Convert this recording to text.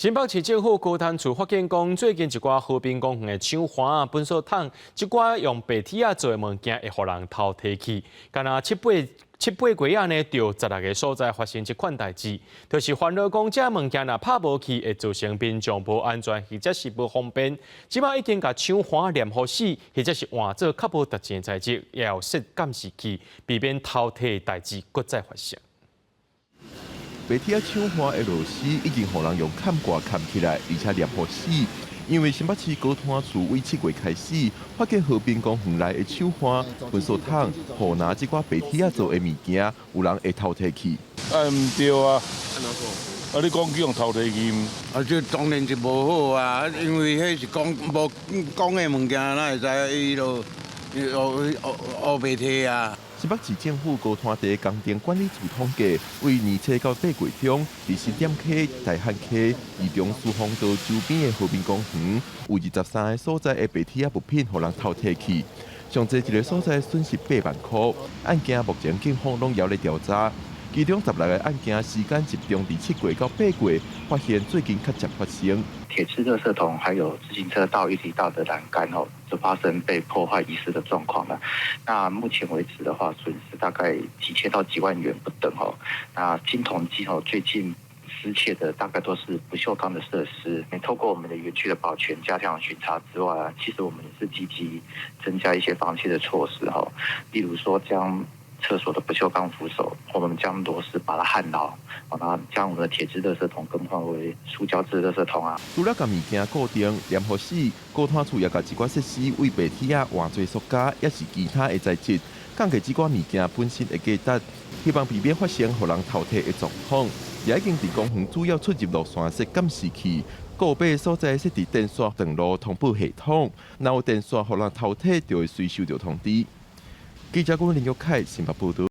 新北市政府高潭处发现讲，最近一寡河滨公园的抢花啊、糞扫桶，一寡用白铁啊做的物件会互人偷摕去。敢若七八月啊呢，就16个所在发生这款代志，就是烦恼讲这物件若拍无去，会造成民众无安全或者是无方便。即马已经甲抢花黏好死，或者是换做较无特钱的材质，也要设监视器，避免偷摕的代志搁再发生。白铁抢花的螺丝已经互人用砍挂砍起来，而且黏好死。因为新北市高潭处为7月开始发现河滨公园内的抢花、糞扫桶、互拿这寡白铁做的物件，有人会偷摕去。唔对啊！你讲去用偷摕去？这当然是无好啊，因为迄是无讲的物件，哪会知伊就黑白铁啊？新北市政府高潭地工程管理处统计，为年初到8月中，伫新店溪、大汉溪、宜中苏芳道周边的河滨公园，有23个所在的白铁物品互人偷摕去，上侪一个所在损失8万块。案件目前警方拢还在调查，其中16个案件时间集中伫7月到8月，发现最近较常发生。铁质垃圾桶还有自行车道、一体道的栏杆就发生被破坏遗失的状况了。那目前为止的话，损失大概几千到几万元不等那经统计最近失窃的大概都是不锈钢的设施。透过我们的园区的保全加强巡查之外其实我们也是积极增加一些防窃的措施例如说将厕所的不锈钢扶手，我们将螺丝把它焊牢，然后将我们的铁质垃圾桶更换为塑胶制垃圾桶啊。除了将物件固定黏好死，高潭处也把一寡设施为白铁换做塑胶，也是其他的材质，降低这寡物件本身的价值，希望避免发生互人偷摕的状况。也已经伫公园主要出入路线设监视器，个别所在设置电线长路通报系统，若有电线互人偷摕，就会随收到通知。记者郭林玉凯新北报道。